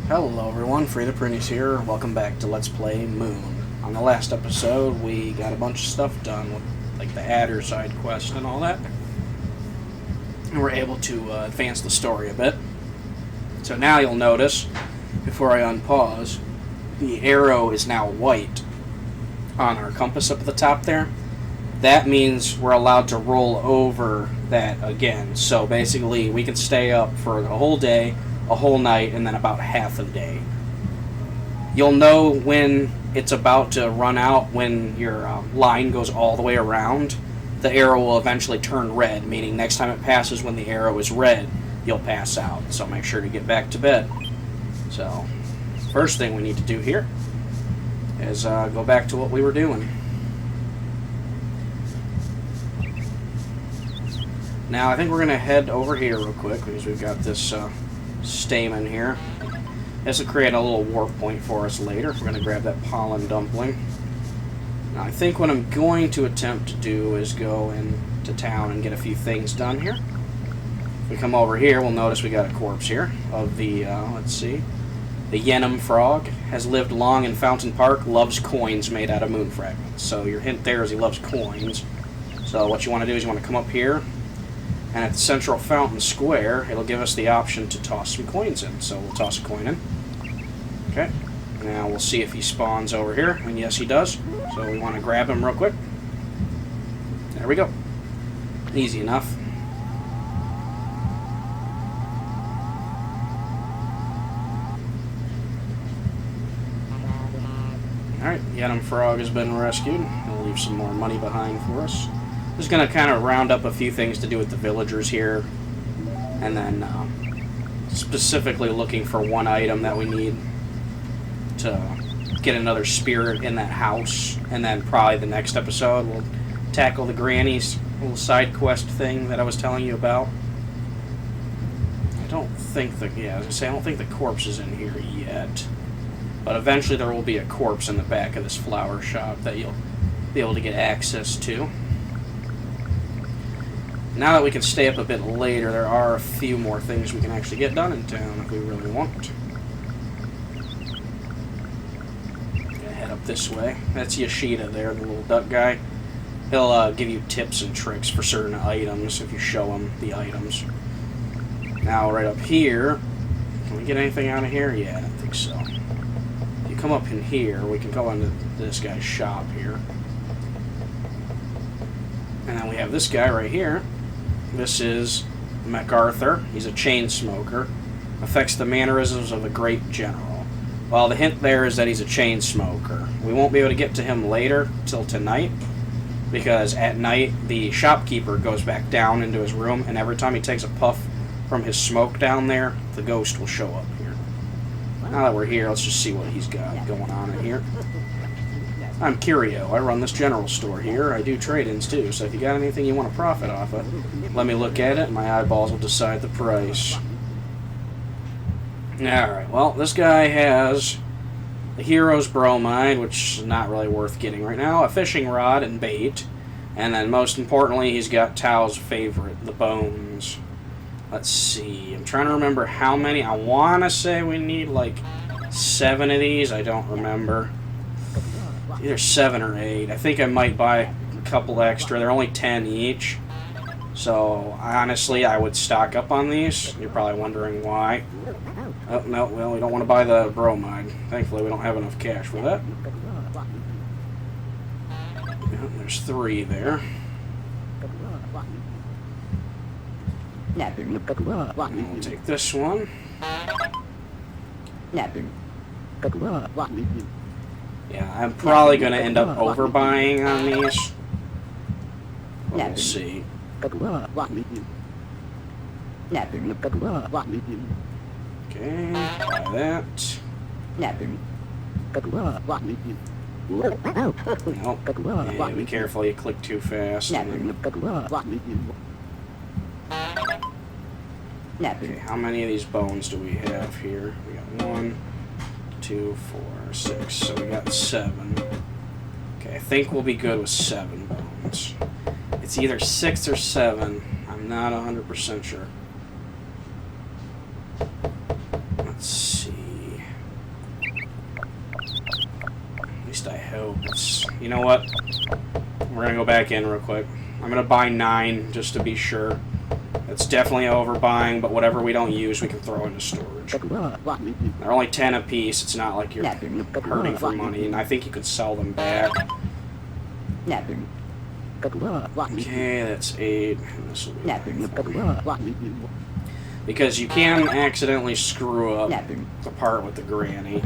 Hello everyone, Frida Prinny's here. Welcome back to Let's Play Moon. On the last episode, we got a bunch of stuff done with like the Adder side quest and all that. And we're able to advance the story a bit. So now you'll notice, before I unpause, the arrow is now white on our compass up at the top there. That means we're allowed to roll over that again. So basically, we can stay up for a whole day, a whole night, and then about half a day. You'll know when it's about to run out when your line goes all the way around. The arrow will eventually turn red, meaning next time it passes when the arrow is red, you'll pass out. So make sure to get back to bed. So, first thing we need to do here is go back to what we were doing. Now, I think we're going to head over here real quick because we've got this stamen here. This will create a little warp point for us later. We're going to grab that pollen dumpling. Now, I think what I'm going to attempt to do is go into town and get a few things done here. If we come over here, we'll notice we got a corpse here of the, let's see, the Yenum frog. Has lived long in Fountain Park, loves coins made out of moon fragments. So your hint there is he loves coins. So what you want to do is you want to come up here, and at the central fountain square, it'll give us the option to toss some coins in. So we'll toss a coin in. Okay. Now we'll see if he spawns over here. And yes, he does. So we want to grab him real quick. There we go. Easy enough. Alright, Yenum Frog has been rescued. He'll leave some more money behind for us. Just going to kind of round up a few things to do with the villagers here, and then specifically looking for one item that we need to get another spirit in that house, and then probably the next episode we'll tackle the granny's little side quest thing that I was telling you about. I don't think the I don't think the corpse is in here yet, but eventually there will be a corpse in the back of this flower shop that you'll be able to get access to. Now that we can stay up a bit later, there are a few more things we can actually get done in town if we really want. Gonna head up this way. That's Yoshida there, the little duck guy. He'll give you tips and tricks for certain items if you show him the items. Now, right up here, can we get anything out of here? Yeah, I don't think so. If you come up in here, we can go into this guy's shop here. And then we have this guy right here. This is MacArthur. He's a chain smoker. Affects the mannerisms of a great general. Well, the hint there is that he's a chain smoker. We won't be able to get to him later till tonight, because at night the shopkeeper goes back down into his room, and every time he takes a puff from his smoke down there, the ghost will show up here. Now that we're here, let's just see what he's got going on in here. I'm Curio. I run this general store here. I do trade-ins too, so if you got anything you want to profit off of, let me look at it and my eyeballs will decide the price. Alright, well, this guy has the Hero's Bromide, which is not really worth getting right now, a fishing rod and bait, and then most importantly, he's got Tao's favorite, the bones. Let's see, I'm trying to remember how many. I want to say we need like 7 of these. I don't remember. Either 7 or 8. I think I might buy a couple extra. They're only 10 each. So, honestly, I would stock up on these. You're probably wondering why. Oh, no, well, we don't want to buy the bromide. Thankfully, we don't have enough cash for that. Yeah, there's 3 there. We'll take this one. Yeah, I'm probably going to end up overbuying on these. We'll see. Okay, buy that. Nope. Yeah, be careful, you click too fast. Okay, how many of these bones do we have here? We got 1, 2, 4, 6. So we got 7. Okay, I think we'll be good with 7 bones. It's either 6 or 7. I'm not 100% sure. Let's see. You know what? We're gonna go back in real quick. I'm gonna buy 9 just to be sure. It's definitely overbuying, but whatever we don't use, we can throw into storage. They're only 10 a piece. It's not like you're hurting for money, and I think you could sell them back. Okay, that's 8. This will be because you can accidentally screw up the part with the granny.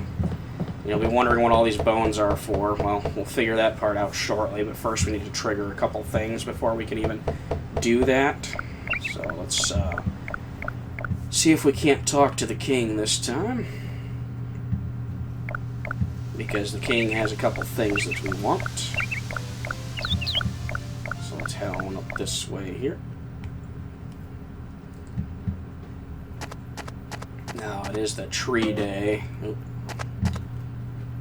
You'll be wondering what all these bones are for. Well, we'll figure that part out shortly, but first we need to trigger a couple things before we can even do that. So let's see if we can't talk to the king this time. Because the king has a couple things that we want. So let's head on up this way here. Now it is the tree day. Oop.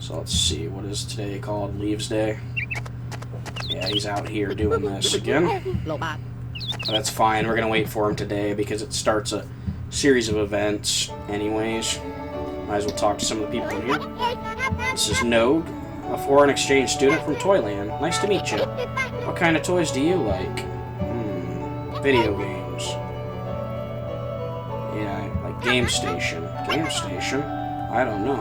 So let's see, what is today called? Leaves Day? Yeah, he's out here doing this again. But that's fine, we're going to wait for him today because it starts a series of events anyways. Might as well talk to some of the people in here. This is Nogue, a foreign exchange student from Toyland. Nice to meet you. What kind of toys do you like? Video games. Yeah, like Game Station. Game Station? I don't know.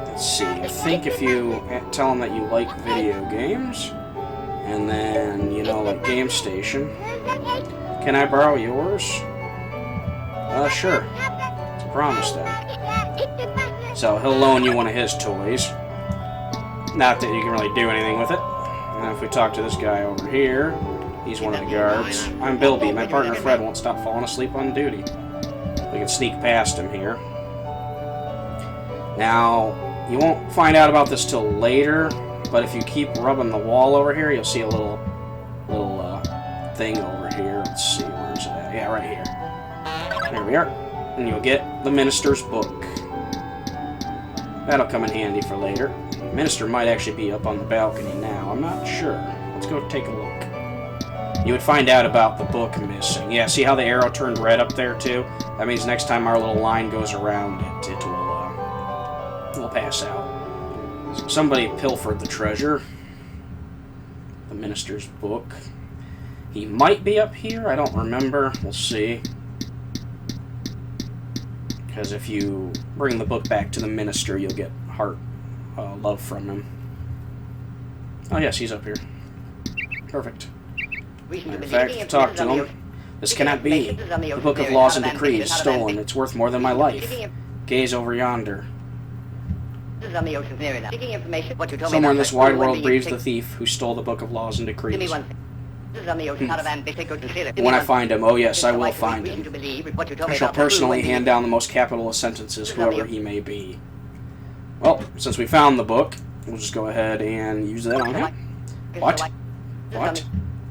Let's see, I think if you tell them that you like video games, and then, you know, like Game Station, can I borrow yours? Sure. It's a promise then. So he'll loan you one of his toys. Not that you can really do anything with it. And if we talk to this guy over here, he's one of the guards. I'm Bilby. My partner Fred won't stop falling asleep on duty. We can sneak past him here. Now, you won't find out about this till later, but if you keep rubbing the wall over here, you'll see a little thing over here. Let's see, where's it at? Yeah, right here. There we are. And you'll get the Minister's book. That'll come in handy for later. The Minister might actually be up on the balcony now. I'm not sure. Let's go take a look. You would find out about the book missing. Yeah, see how the arrow turned red up there, too? That means next time our little line goes around it, it will pass out. So somebody pilfered the treasure. The Minister's book. He might be up here. I don't remember. We'll see. Because if you bring the book back to the Minister, you'll get heart love from him. Oh, yes, he's up here. Perfect. In fact, talk to him. This cannot be. The Book of Laws and Decrees is stolen. It's worth more than my life. Gaze over yonder. Somewhere in this wide world breathes the thief who stole the Book of Laws and Decrees. When I find him, oh yes, I will find him. I shall personally hand down the most capital of sentences, whoever he may be. Well, since we found the book, we'll just go ahead and use that on him. What? What?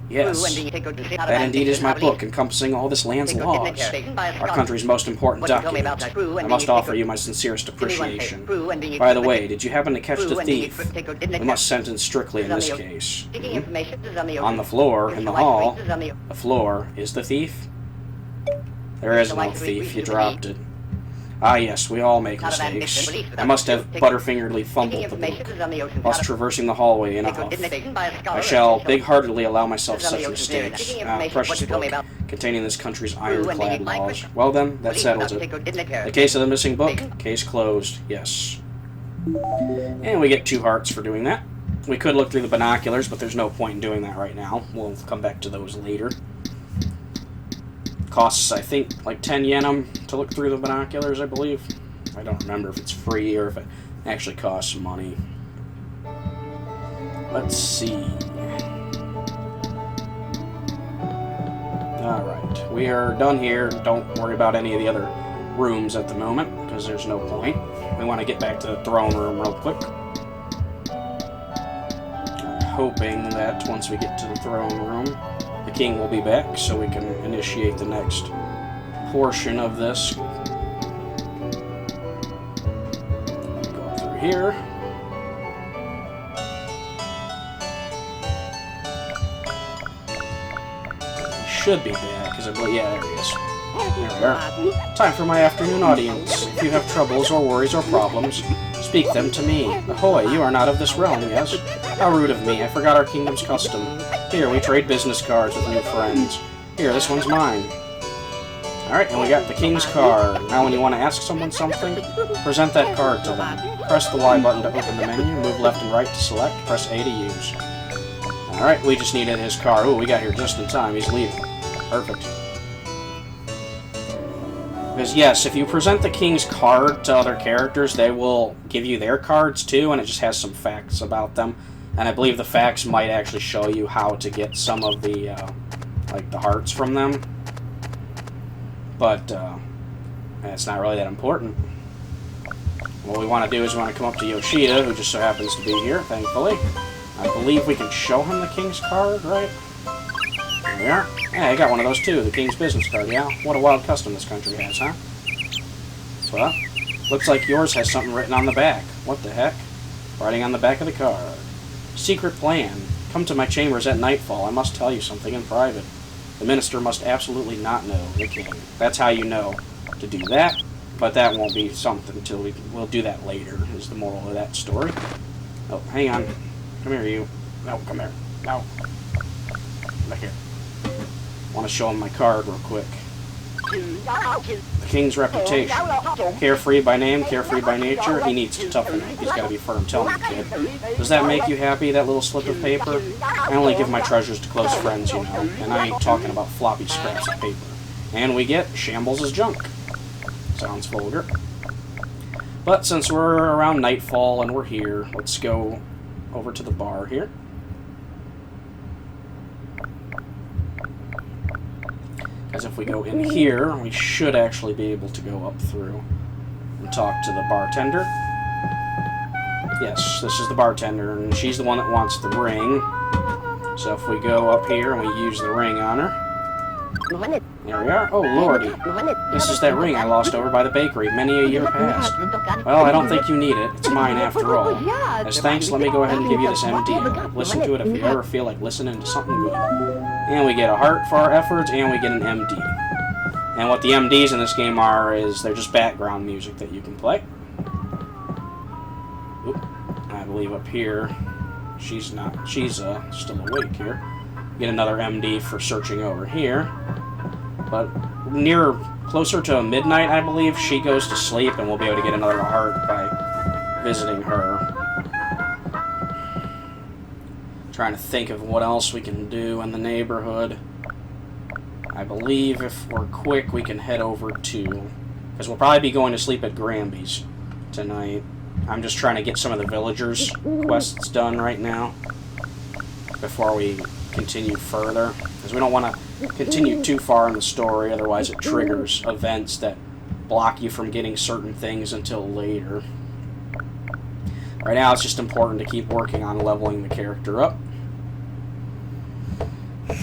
Yes, that indeed is my book, encompassing all this land's laws, our country's most important document. I must offer you my sincerest appreciation. By the way, did you happen to catch the thief? We must sentence strictly in this case. On the floor, in the hall, the floor is the thief? There is no thief, you dropped it. Ah yes, we all make mistakes. I must have butterfingeredly fumbled the book, whilst traversing the hallway in a huff. I shall big-heartedly allow myself such mistakes. Precious book, containing this country's ironclad laws. Well then, that settles it. The case of the missing book, case closed, yes. And we get 2 hearts for doing that. We could look through the binoculars, but there's no point in doing that right now. We'll come back to those later. Costs, I think, like 10 yenum to look through the binoculars, I believe. I don't remember if it's free or if it actually costs money. Let's see. Alright, we are done here. Don't worry about any of the other rooms at the moment, because there's no point. We want to get back to the throne room real quick. I'm hoping that once we get to the throne room, the king will be back, so we can initiate the next portion of this. Go up through here. He should be back, because yeah, there he is. There we are. Time for my afternoon audience. If you have troubles or worries or problems, speak them to me. Ahoy, you are not of this realm, yes? How rude of me, I forgot our kingdom's custom. Here, we trade business cards with new friends. Here, this one's mine. Alright, and we got the king's card. Now when you want to ask someone something, present that card to them. Press the Y button to open the menu, move left and right to select, press A to use. Alright, we just needed his card. Ooh, we got here just in time. He's leaving. Perfect. Because yes, if you present the king's card to other characters, they will give you their cards too, and it just has some facts about them. And I believe the facts might actually show you how to get some of the, like, the hearts from them. But, it's not really that important. What we want to do is we want to come up to Yoshida, who just so happens to be here, thankfully. I believe we can show him the king's card, right? There we are. Yeah, I got one of those too, the king's business card, yeah? What a wild custom this country has, huh? Well, looks like yours has something written on the back. What the heck? Writing on the back of the card. Secret plan. Come to my chambers at nightfall. I must tell you something in private. The minister must absolutely not know the king. That's how you know to do that, but that won't be something until we'll do that later, is the moral of that story. Oh, hang on. Come here, you. No, come here. No. Back here. I want to show him my card real quick. The king's reputation. Carefree by name, carefree by nature. He needs to toughen it. He's got to be firm. Tell me, kid. Does that make you happy, that little slip of paper? I only give my treasures to close friends, you know. And I ain't talking about floppy scraps of paper. And we get Shambles' junk. Sounds vulgar. But since we're around nightfall and we're here, let's go over to the bar here. Because if we go in here, we should actually be able to go up through and talk to the bartender. Yes, this is the bartender, and she's the one that wants the ring. So if we go up here and we use the ring on her. There we are. Oh, lordy. This is that ring I lost over by the bakery many a year past. Well, I don't think you need it. It's mine after all. As thanks, let me go ahead and give you this MD. Listen to it if you ever feel like listening to something good. And we get a heart for our efforts, and we get an MD. And what the MDs in this game are is they're just background music that you can play. Oop. I believe up here, she's still awake here. Get another MD for searching over here. But closer to midnight, I believe, she goes to sleep, and we'll be able to get another heart by visiting her. Trying to think of what else we can do in the neighborhood. I believe if we're quick, we can head over to... Because we'll probably be going to sleep at Gramby's tonight. I'm just trying to get some of the villagers' quests done right now before we continue further. Because we don't want to continue too far in the story, otherwise it triggers events that block you from getting certain things until later. Right now, it's just important to keep working on leveling the character up.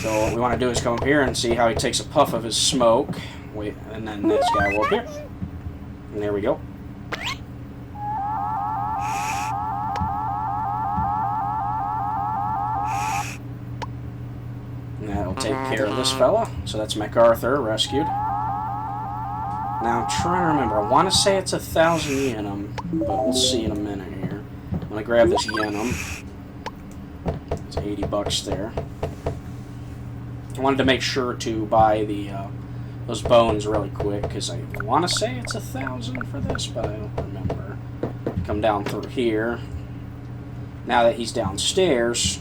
So what we want to do is come up here and see how he takes a puff of his smoke. Wait, and then this guy will appear. And there we go. And that'll take care of this fella. So that's MacArthur, rescued. Now I'm trying to remember. I want to say it's 1,000 yenum, but we'll see in a minute here. I'm going to grab this yenum. It's 80 bucks there. I wanted to make sure to buy the those bones really quick, because I want to say it's 1,000 for this, but I don't remember. Come down through here. Now that he's downstairs,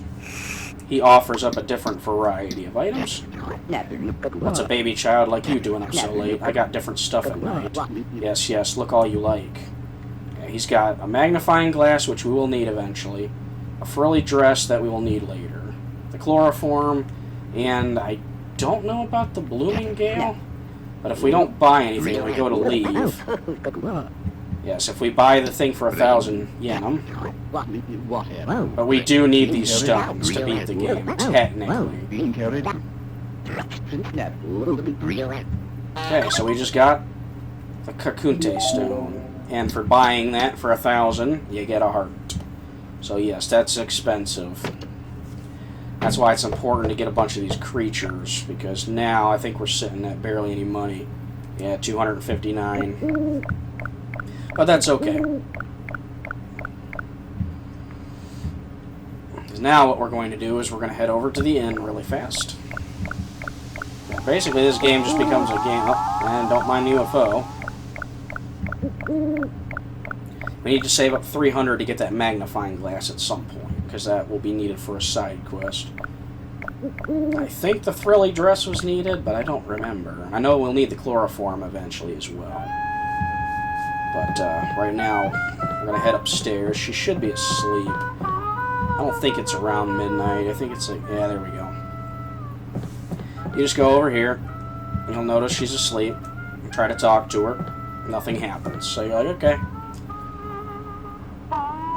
he offers up a different variety of items. What's a baby child like you doing up so late? I got different stuff at night. Yes, yes, look all you like. Okay, he's got a magnifying glass, which we will need eventually. A frilly dress that we will need later. The chloroform, and I don't know about the blooming gale, but if we don't buy anything and we go to leave... Yes, if we buy the thing for 1,000 yenum, but we do need these stones to beat the game, technically. Okay, so we just got the Kakunte stone, and for buying that for 1,000, you get a heart. So yes, that's expensive. That's why it's important to get a bunch of these creatures, because now I think we're sitting at barely any money. Yeah, 259. But that's okay. Because now what we're going to do is we're going to head over to the inn really fast. Basically, this game just becomes a game. Oh, and don't mind the UFO. We need to save up 300 to get that magnifying glass at some point, because that will be needed for a side quest. I think the Thrilly dress was needed, but I don't remember. I know we'll need the chloroform eventually as well. But right now, we're going to head upstairs. She should be asleep. I don't think it's around midnight. I think it's like, yeah, there we go. You just go over here. You'll notice she's asleep. You try to talk to her. Nothing happens. So you're like, okay.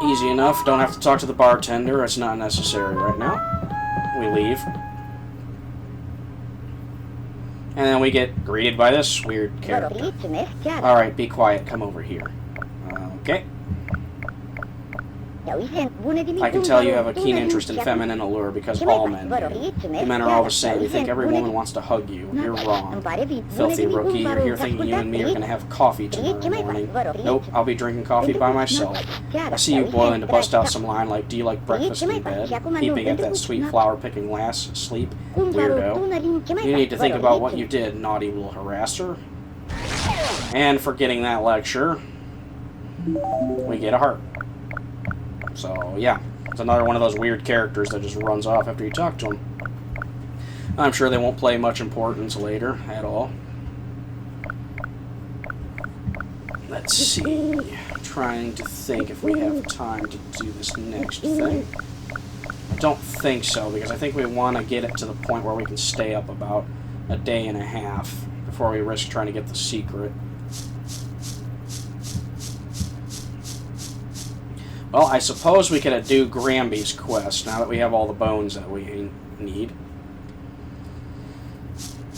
Easy enough. Don't have to talk to the bartender. It's not necessary right now. We leave. And then we get greeted by this weird character. Alright, be quiet. Come over here. Okay. I can tell you have a keen interest in feminine allure because all men do. You men are all the same. You think every woman wants to hug you. You're wrong. Filthy rookie, you're here thinking you and me are going to have coffee tomorrow morning. Nope, I'll be drinking coffee by myself. I see you boiling to bust out some line like, do you like breakfast in bed? Peeping at that sweet flower-picking lass asleep? Weirdo. You need to think about what you did, naughty little harasser. And for getting that lecture, we get a heart. So, yeah, it's another one of those weird characters that just runs off after you talk to him. I'm sure they won't play much importance later at all. Let's see. I'm trying to think if we have time to do this next thing. I don't think so, because I think we want to get it to the point where we can stay up about a day and a half before we risk trying to get the secret. Well, I suppose we could do Gramby's quest now that we have all the bones that we need.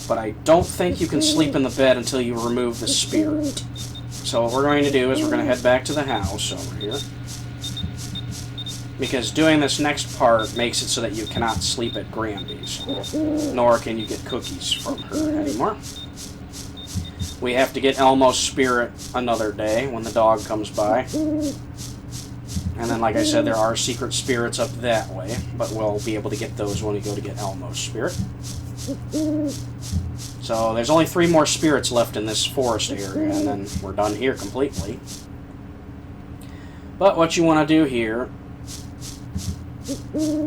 But I don't think you can sleep in the bed until you remove the spirit. So what we're going to do is we're going to head back to the house over here. Because doing this next part makes it so that you cannot sleep at Gramby's. Nor can you get cookies from her anymore. We have to get Elmo's spirit another day when the dog comes by. And then, like I said, there are secret spirits up that way, but we'll be able to get those when we go to get Elmo's spirit. So there's only 3 more spirits left in this forest area, and then we're done here completely. But what you want to do here,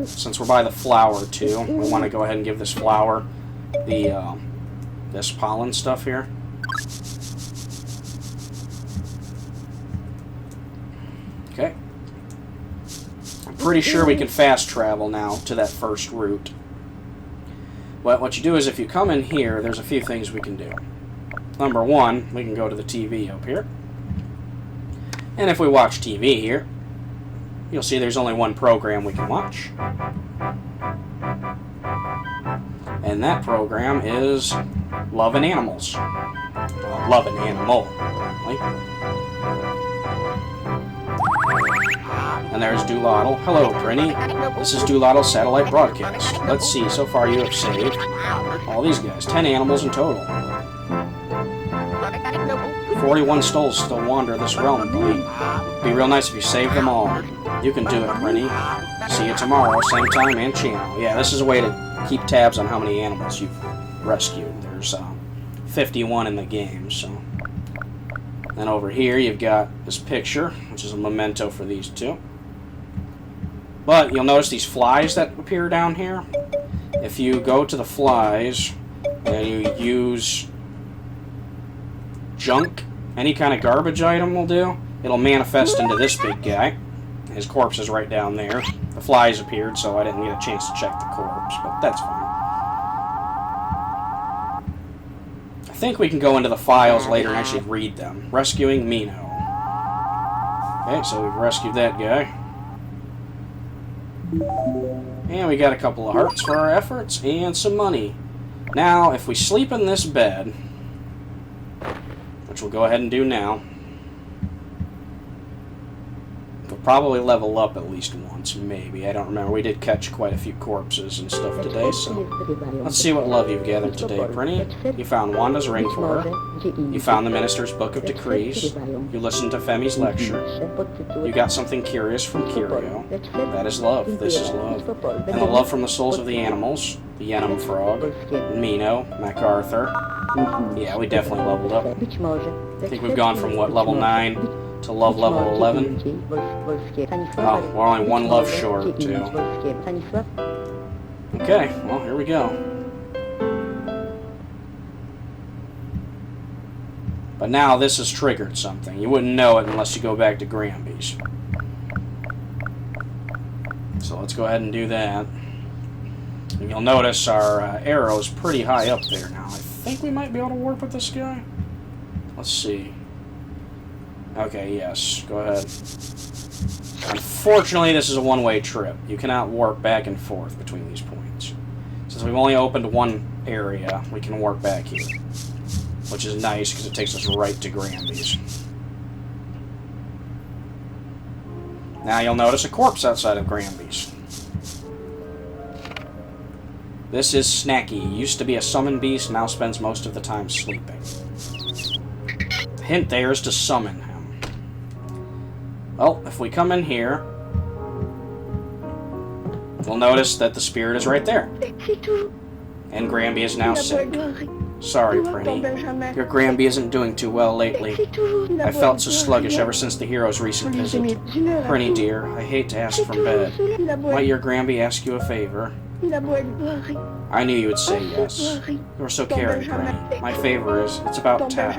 since we're by the flower too, we want to go ahead and give this flower the this pollen stuff here. Okay. Pretty sure we can fast travel now to that first route. But what you do is if you come in here, there's a few things we can do. Number 1, we can go to the TV up here. And if we watch TV here, you'll see there's only one program we can watch. And that program is Lovin' Animals. Well, Lovin' Animal, really. And there's Doolittle. Hello, Prinny. This is Doolittle's satellite broadcast. Let's see, so far you have saved all these guys. 10 animals in total. 41 souls still wander this realm, buddy. Be real nice if you save them all. You can do it, Prinny. See you tomorrow, same time and channel. Yeah, this is a way to keep tabs on how many animals you've rescued. There's 51 in the game, so... Then over here you've got this picture, which is a memento for these 2. But you'll notice these flies that appear down here. If you go to the flies and you use junk, any kind of garbage item will do, it'll manifest into this big guy. His corpse is right down there. The flies appeared, so I didn't get a chance to check the corpse, but that's fine. I think we can go into the files later and actually read them. Rescuing Mino. Okay, so we've rescued that guy. And we got a couple of hearts for our efforts and some money. Now, if we sleep in this bed, which we'll go ahead and do now. probably level up at least once, maybe. I don't remember. We did catch quite a few corpses and stuff today, so let's see what love you've gathered today, Prinny. You found Wanda's ring for her. You found the Minister's Book of Decrees. You listened to Femi's lecture. You got something curious from Curio. That is love. This is love. And the love from the souls of the animals. The Yenom Frog, Mino, MacArthur. Yeah, we definitely leveled up. I think we've gone from, what, level 9 to love level 11? Oh, we're only one love short, too. Okay, well, here we go. But now this has triggered something. You wouldn't know it unless you go back to Gramby's. So let's go ahead and do that. And you'll notice our arrow is pretty high up there now. I think we might be able to warp with this guy. Let's see. Okay, yes. Go ahead. Unfortunately, this is a one-way trip. You cannot warp back and forth between these points. Since we've only opened one area, we can warp back here. Which is nice, because it takes us right to Gramby's. Now you'll notice a corpse outside of Gramby's. This is Snacky. He used to be a summon beast, now spends most of the time sleeping. Hint there is to summon him. Well, if we come in here, we'll notice that the spirit is right there. And Gramby is now sick. Sorry, Prinny. Your Gramby isn't doing too well lately. I felt so sluggish ever since the hero's recent visit. Prinny, dear, I hate to ask from bed. Might your Gramby ask you a favor? I knew you would say yes. You are so caring, Prinny. My favor is, it's about Tao.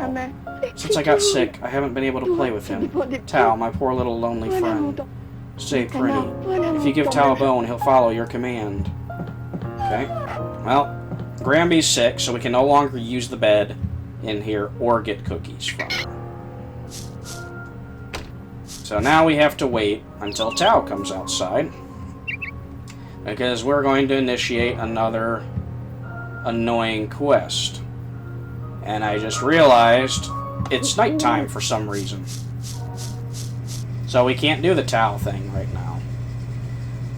Since I got sick, I haven't been able to play with him. Tao, my poor little lonely friend. Say, Prinny, if you give Tao a bone, he'll follow your command. Okay. Well, Gramby's sick, so we can no longer use the bed in here or get cookies from her. So now we have to wait until Tao comes outside, because we're going to initiate another annoying quest. And I just realized it's nighttime for some reason. So we can't do the Tao thing right now.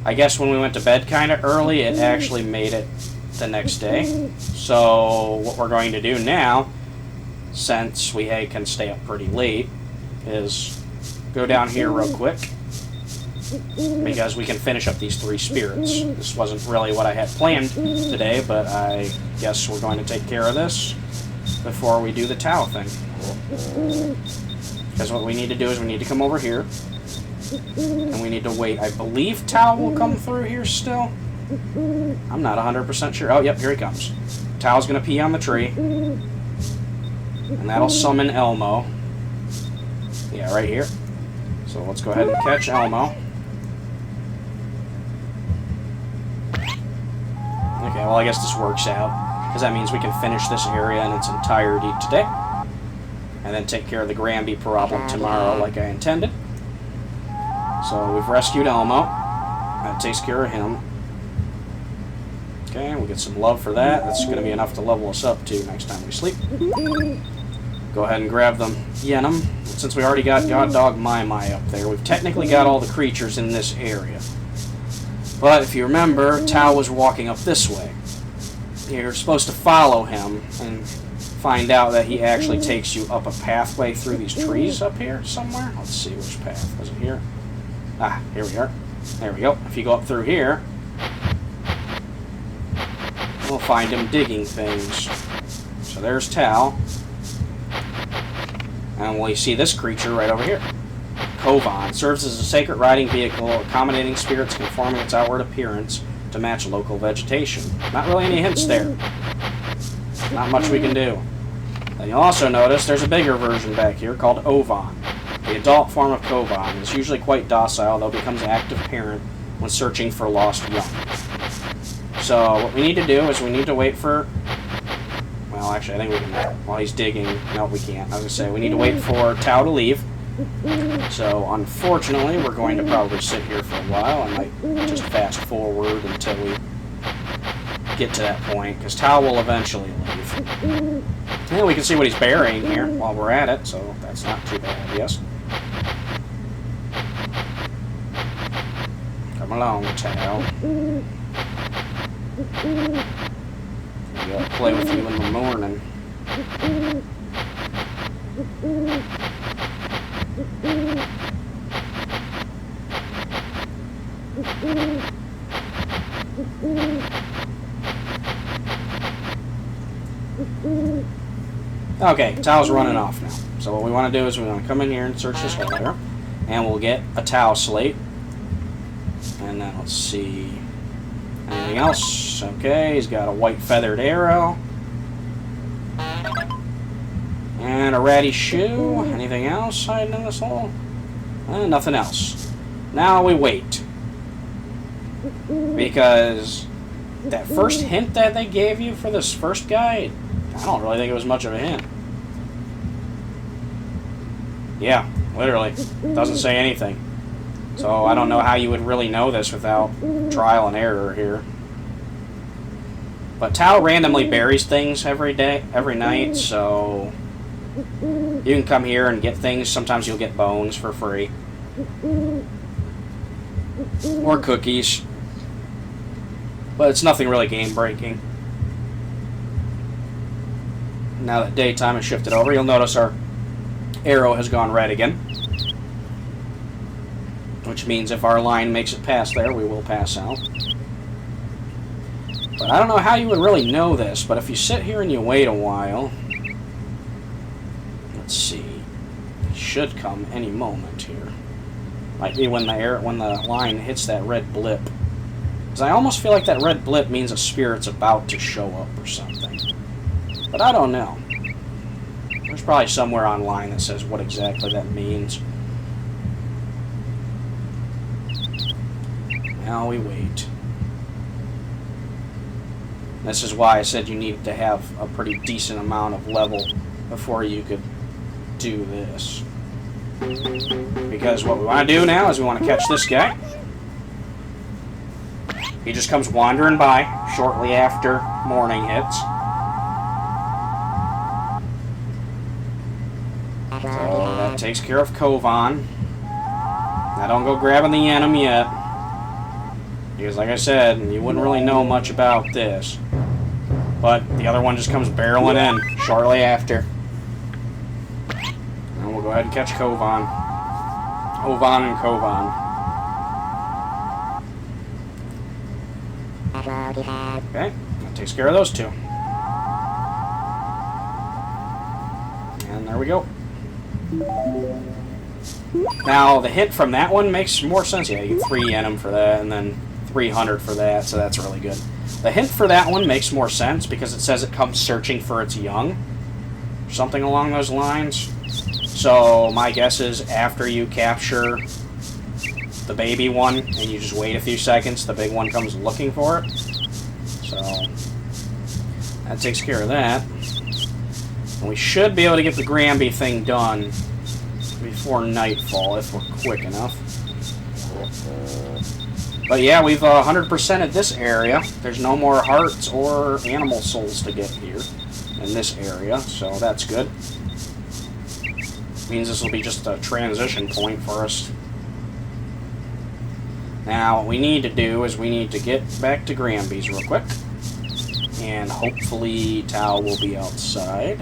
I guess when we went to bed kind of early, it actually made it the next day. So what we're going to do now, since we can stay up pretty late, is go down here real quick, because we can finish up these 3 spirits. This wasn't really what I had planned today, but I guess we're going to take care of this before we do the Tao thing. Because what we need to do is we need to come over here, and we need to wait. I believe Tao will come through here still. I'm not 100% sure. Oh, yep, here he comes. Tao's going to pee on the tree. And that'll summon Elmo. Yeah, right here. So let's go ahead and catch Elmo. Okay, well, I guess this works out, because that means we can finish this area in its entirety today. And then take care of the Gramby problem tomorrow like I intended. So we've rescued Elmo. That takes care of him. Okay, we'll get some love for that. That's going to be enough to level us up, too, next time we sleep. Go ahead and grab them Yenom. Since we already got God Dog Mai Mai up there, we've technically got all the creatures in this area. But if you remember, Tao was walking up this way. You're supposed to follow him and find out that he actually takes you up a pathway through these trees up here somewhere. Let's see which path. Was it here? Ah, here we are. There we go. If you go up through here, we'll find him digging things. So there's Tao. And we see this creature right over here. Kovan serves as a sacred riding vehicle, accommodating spirits conforming its outward appearance to match local vegetation. Not really any hints there. Not much we can do. Then you'll also notice there's a bigger version back here called Ovan. The adult form of Kovan is usually quite docile, though becomes an active parent when searching for lost young. So what we need to do is we need to wait for... Well, actually, I think we can... While he's digging... No, we can't. I was going to say, we need to wait for Tao to leave. So, unfortunately, we're going to probably sit here for a while. I might just fast forward until we get to that point, because Tao will eventually leave. And we can see what he's burying here while we're at it, so that's not too bad, yes. Come along, Tao. I'll play with you in the morning. Okay, Tao's running off now. So what we want to do is we want to come in here and search this hole here. And we'll get a Tao slate. And then let's see. Anything else? Okay, he's got a white feathered arrow. And a ratty shoe. Anything else hiding in this hole? Nothing else. Now we wait. Because that first hint that they gave you for this first guy, I don't really think it was much of a hint. Yeah, literally. Doesn't say anything. So I don't know how you would really know this without trial and error here. But Tao randomly buries things every night, so you can come here and get things. Sometimes you'll get bones for free. Or cookies. But it's nothing really game-breaking. Now that daytime has shifted over, you'll notice our arrow has gone red again. Which means if our line makes it past there, we will pass out. But I don't know how you would really know this, but if you sit here and you wait a while... Let's see. It should come any moment here. Might be when the line hits that red blip. Because I almost feel like that red blip means a spirit's about to show up or something. But I don't know. There's probably somewhere online that says what exactly that means. Now we wait. This is why I said you needed to have a pretty decent amount of level before you could do this. Because what we want to do now is we want to catch this guy. He just comes wandering by shortly after morning hits. So that takes care of Kovan. Now don't go grabbing the Enum yet. Because like I said, you wouldn't really know much about this. But the other one just comes barreling in shortly after. And we'll go ahead and catch Kovan. Ovan and Kovan. Okay, that takes care of those two. And there we go. Now, the hint from that one makes more sense. Yeah, you get 3 Enum for that, and then 300 for that, so that's really good. The hint for that one makes more sense because it says it comes searching for its young. Something along those lines. So, my guess is after you capture the baby one, and you just wait a few seconds, the big one comes looking for it. So, that takes care of that. And we should be able to get the Gramby thing done before nightfall, if we're quick enough. But yeah, we've 100%ed this area. There's no more hearts or animal souls to get here in this area, so that's good. Means this will be just a transition point for us. Now, what we need to do is we need to get back to Gramby's real quick. And hopefully Tao will be outside.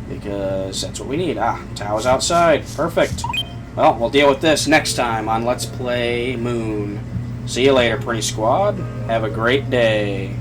Because that's what we need. Ah, Tao's outside. Perfect. Well, we'll deal with this next time on Let's Play Moon. See you later, Prinny Squad. Have a great day.